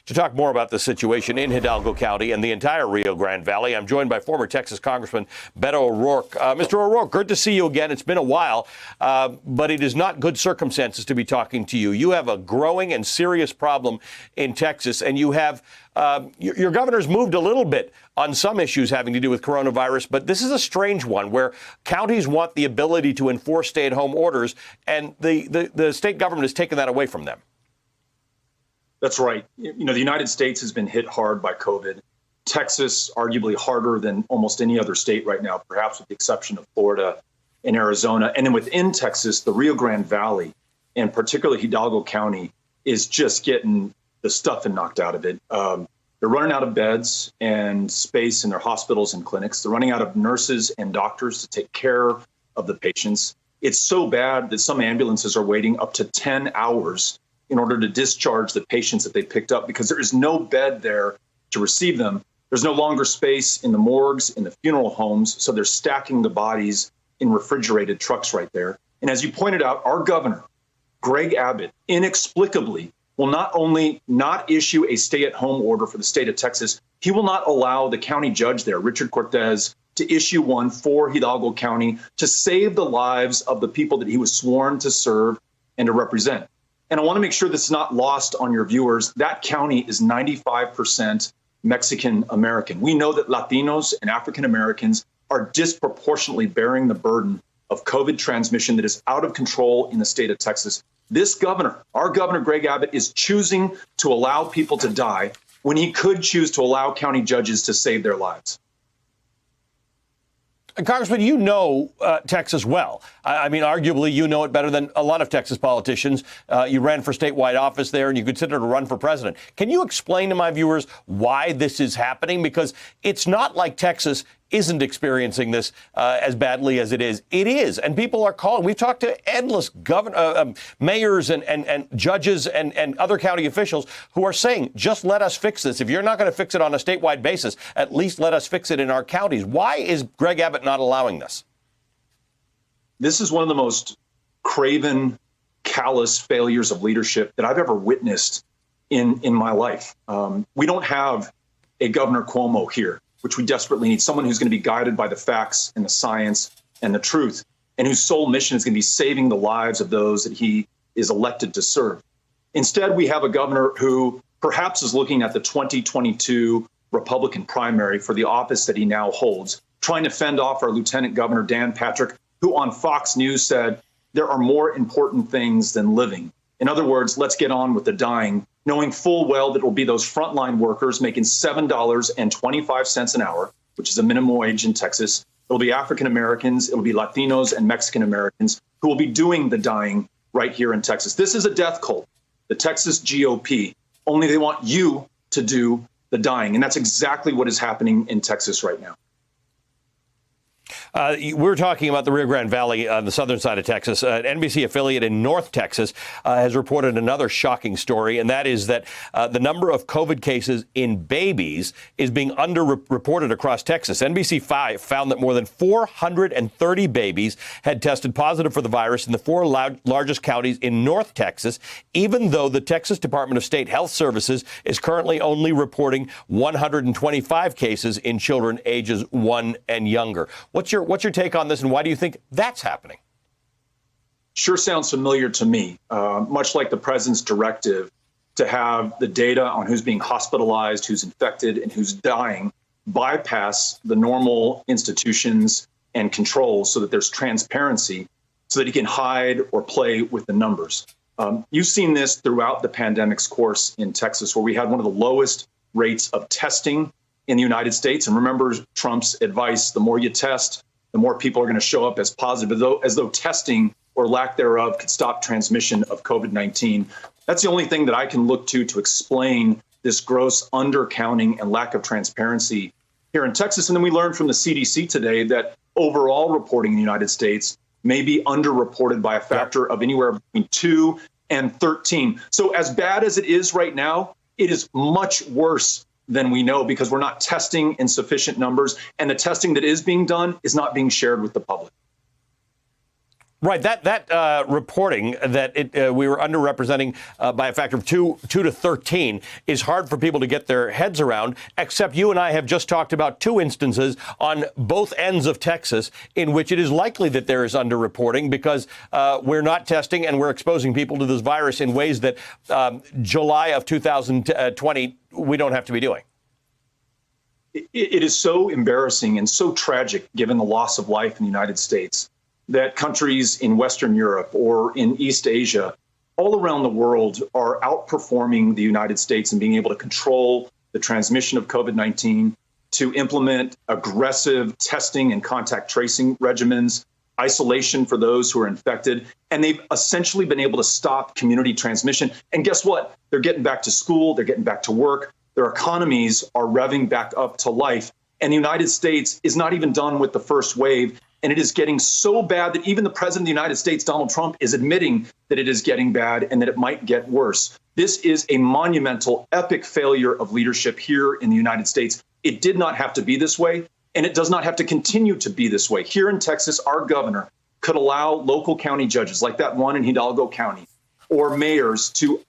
To talk more about the situation in Hidalgo County and the entire Rio Grande Valley, I'm joined by former Texas Congressman Beto O'Rourke. Mr. O'Rourke, good to see you again. It's been a while, but it is not good circumstances to be talking to you. You have a growing and serious problem in Texas, and you have your governor's moved a little bit on some issues having to do with coronavirus, but this is a strange one where counties want the ability to enforce stay-at-home orders, and the state government has taken that away from them. That's right. You know, the United States has been hit hard by COVID. Texas, arguably harder than almost any other state right now, perhaps with the exception of Florida and Arizona. And then within Texas, the Rio Grande Valley, and particularly Hidalgo County, is just getting the stuffing knocked out of it. They're running out of beds and space in their hospitals and clinics. They're running out of nurses and doctors to take care of the patients. It's so bad that some ambulances are waiting up to 10 hours in order to discharge the patients that they picked up because there is no bed there to receive them. There's no longer space in the morgues, in the funeral homes, so they're stacking the bodies in refrigerated trucks right there. And as you pointed out, our governor, Greg Abbott, inexplicably will not only not issue a stay-at-home order for the state of Texas, he will not allow the county judge there, Richard Cortez, to issue one for Hidalgo County to save the lives of the people that he was sworn to serve and to represent. And I want to make sure this is not lost on your viewers. That county is 95% Mexican American. We know that Latinos and African Americans are disproportionately bearing the burden of COVID transmission that is out of control in the state of Texas. This governor, our governor, Greg Abbott, is choosing to allow people to die when he could choose to allow county judges to save their lives. Congressman, you know Texas well. I mean, arguably, you know it better than a lot of Texas politicians. You ran for statewide office there, and you consider to run for president. Can you explain to my viewers why this is happening? Because it's not like Texas isn't experiencing this as badly as it is. It is. And people are calling. We've talked to endless mayors and judges and other county officials who are saying, just let us fix this. If you're not going to fix it on a statewide basis, at least let us fix it in our counties. Why is Greg Abbott not allowing this? This is one of the most craven, callous failures of leadership that I've ever witnessed in my life. We don't have a Governor Cuomo here, which we desperately need, someone who's going to be guided by the facts and the science and the truth, and whose sole mission is going to be saving the lives of those that he is elected to serve. Instead, we have a governor who perhaps is looking at the 2022 Republican primary for the office that he now holds, trying to fend off our Lieutenant Governor Dan Patrick, who on Fox News said there are more important things than living. In other words, let's get on with the dying, knowing full well that it will be those frontline workers making $7.25 an hour, which is a minimum wage in Texas. It'll be African Americans, it'll be Latinos and Mexican Americans who will be doing the dying right here in Texas. This is a death cult, the Texas GOP, only they want you to do the dying. And that's exactly what is happening in Texas right now. We're talking about the Rio Grande Valley on the southern side of Texas. An NBC affiliate in North Texas has reported another shocking story, and that is that the number of COVID cases in babies is being underreported across Texas. NBC5 found that more than 430 babies had tested positive for the virus in the four largest counties in North Texas, even though the Texas Department of State Health Services is currently only reporting 125 cases in children ages 1 and younger. What's your take on this, and why do you think that's happening? Sure sounds familiar to me, much like the president's directive to have the data on who's being hospitalized, who's infected, and who's dying bypass the normal institutions and controls so that there's transparency, so that he can hide or play with the numbers. You've seen this throughout the pandemic's course in Texas, where we had one of the lowest rates of testing in the United States. And remember Trump's advice, the more you test, the more people are going to show up as positive, as though testing or lack thereof could stop transmission of COVID-19. That's the only thing that I can look to explain this gross undercounting and lack of transparency here in Texas. And then we learned from the CDC today that overall reporting in the United States may be underreported by a factor of anywhere between 2 and 13. So as bad as it is right now, it is much worse than we know because we're not testing in sufficient numbers, and the testing that is being done is not being shared with the public. Right. That reporting that we were underrepresenting by a factor of 2 to 13 is hard for people to get their heads around, except you and I have just talked about 2 instances on both ends of Texas in which it is likely that there is underreporting because we're not testing and we're exposing people to this virus in ways that July of 2020 we don't have to be doing. It is so embarrassing and so tragic, given the loss of life in the United States, that countries in Western Europe or in East Asia, all around the world, are outperforming the United States in being able to control the transmission of COVID-19, to implement aggressive testing and contact tracing regimens, isolation for those who are infected. And they've essentially been able to stop community transmission. And guess what? They're getting back to school. They're getting back to work. Their economies are revving back up to life. And the United States is not even done with the first wave. And it is getting so bad that even the president of the United States, Donald Trump, is admitting that it is getting bad and that it might get worse. This is a monumental, epic failure of leadership here in the United States. It did not have to be this way, and it does not have to continue to be this way. Here in Texas, our governor could allow local county judges, like that one in Hidalgo County, or mayors to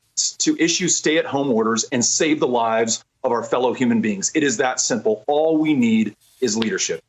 issue stay-at-home orders and save the lives of our fellow human beings. It is that simple. All we need is leadership.